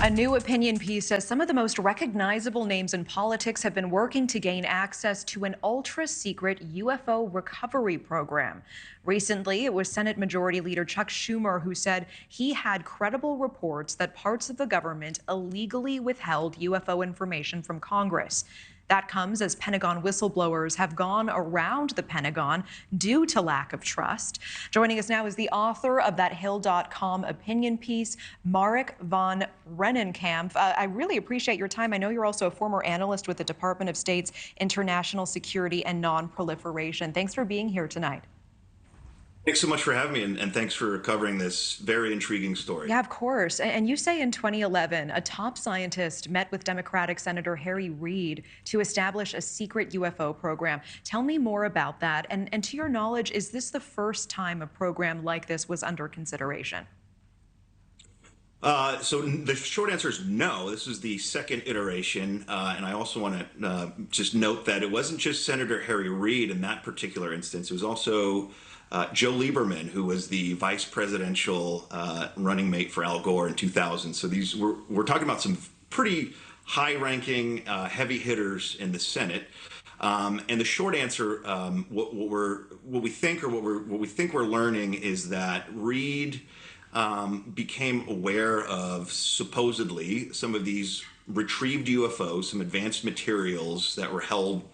A new opinion piece says some of the most recognizable names in politics have been working to gain access to an ultra-secret UFO recovery program. Recently, it was Senate Majority Leader Chuck Schumer who said he had credible reports that parts of the government illegally withheld UFO information from Congress. That comes as Pentagon whistleblowers have gone around the Pentagon due to lack of trust. Joining us now is the author of that Hill.com opinion piece, Marik Von Rennenkampf. I really appreciate your time. I know you're also a former analyst with the Department of State's International Security and Non-Proliferation. Thanks for being here tonight. Thanks so much for having me, and thanks for covering this very intriguing story. Yeah, of course. And you say in 2011, a top scientist met with Democratic Senator Reid to establish a secret UFO program. Tell me more about that. And to your knowledge, is this the first time a program like this was under consideration? So the short answer is no. This is the second iteration, and I also want to just note that it wasn't just Senator Reid in that particular instance. It was also Joe Lieberman, who was the vice presidential running mate for Al Gore in 2000. So we're talking about some pretty high-ranking, heavy hitters in the Senate. And the short answer, what we think we're learning is that Reid became aware of supposedly some of these retrieved UFOs, some advanced materials that were held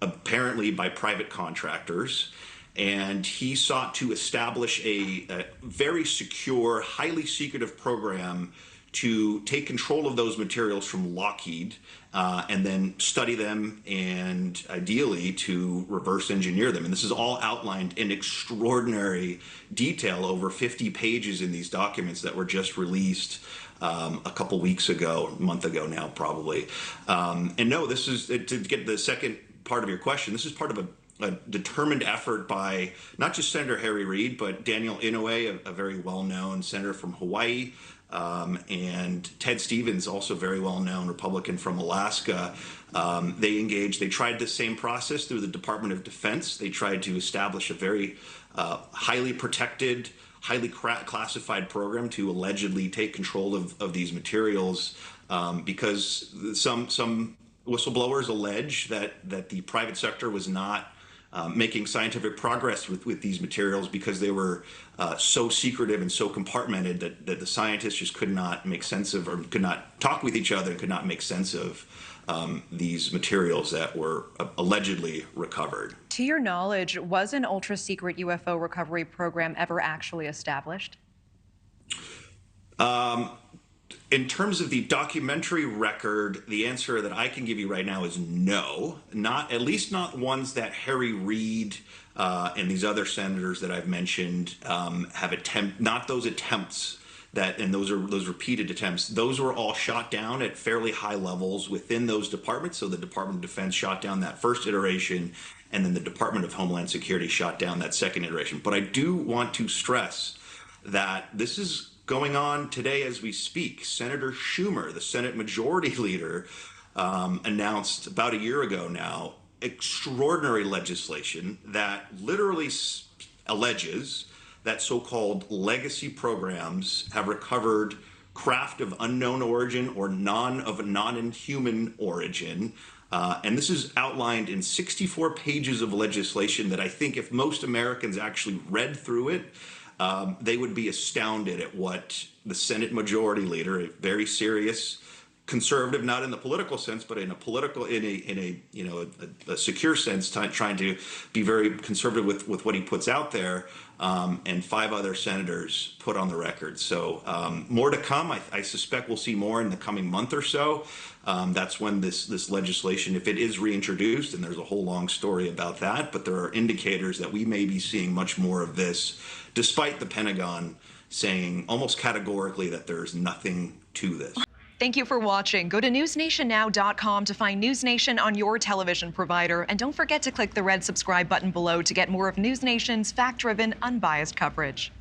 apparently by private contractors. And he sought to establish a very secure, highly secretive program to take control of those materials from Lockheed and then study them and ideally to reverse engineer them. And this is all outlined in extraordinary detail, over 50 pages in these documents that were just released a couple weeks ago, a month ago now probably. And no, this is, to get the second part of your question, this is part of a determined effort by not just Senator Reid, but Daniel Inouye, a very well-known senator from Hawaii, and Ted Stevens, also very well-known Republican from Alaska. They tried the same process through the Department of Defense. They tried to establish a very highly protected, highly classified program to allegedly take control of these materials because some whistleblowers allege that the private sector was not making scientific progress with these materials because they were so secretive and so compartmented that the scientists just could not make sense of, or could not talk with each other and could not make sense of these materials that were allegedly recovered. To your knowledge, was an ultra-secret UFO recovery program ever actually established? In terms of the documentary record, the answer that I can give you right now is no. At least not ones that Reid and these other senators that I've mentioned not those attempts and those repeated attempts. Those were all shot down at fairly high levels within those departments. So the Department of Defense shot down that first iteration, and then the Department of Homeland Security shot down that second iteration. But I do want to stress that this is going on today as we speak. Senator Schumer, the Senate Majority Leader, announced about a year ago now extraordinary legislation that literally alleges that so-called legacy programs have recovered craft of unknown origin or non-human origin. And this is outlined in 64 pages of legislation that I think if most Americans actually read through it, they would be astounded at what the Senate Majority Leader, a very serious conservative, not in the political sense, but in a secure sense, trying to be very conservative with what he puts out there, and 5 other senators put on the record. So more to come. I suspect we'll see more in the coming month or so. That's when this legislation, if it is reintroduced, and there's a whole long story about that, but there are indicators that we may be seeing much more of this, despite the Pentagon saying almost categorically that there's nothing to this. Thank you for watching. Go to newsnationnow.com to find NewsNation on your television provider. And don't forget to click the red subscribe button below to get more of NewsNation's fact-driven, unbiased coverage.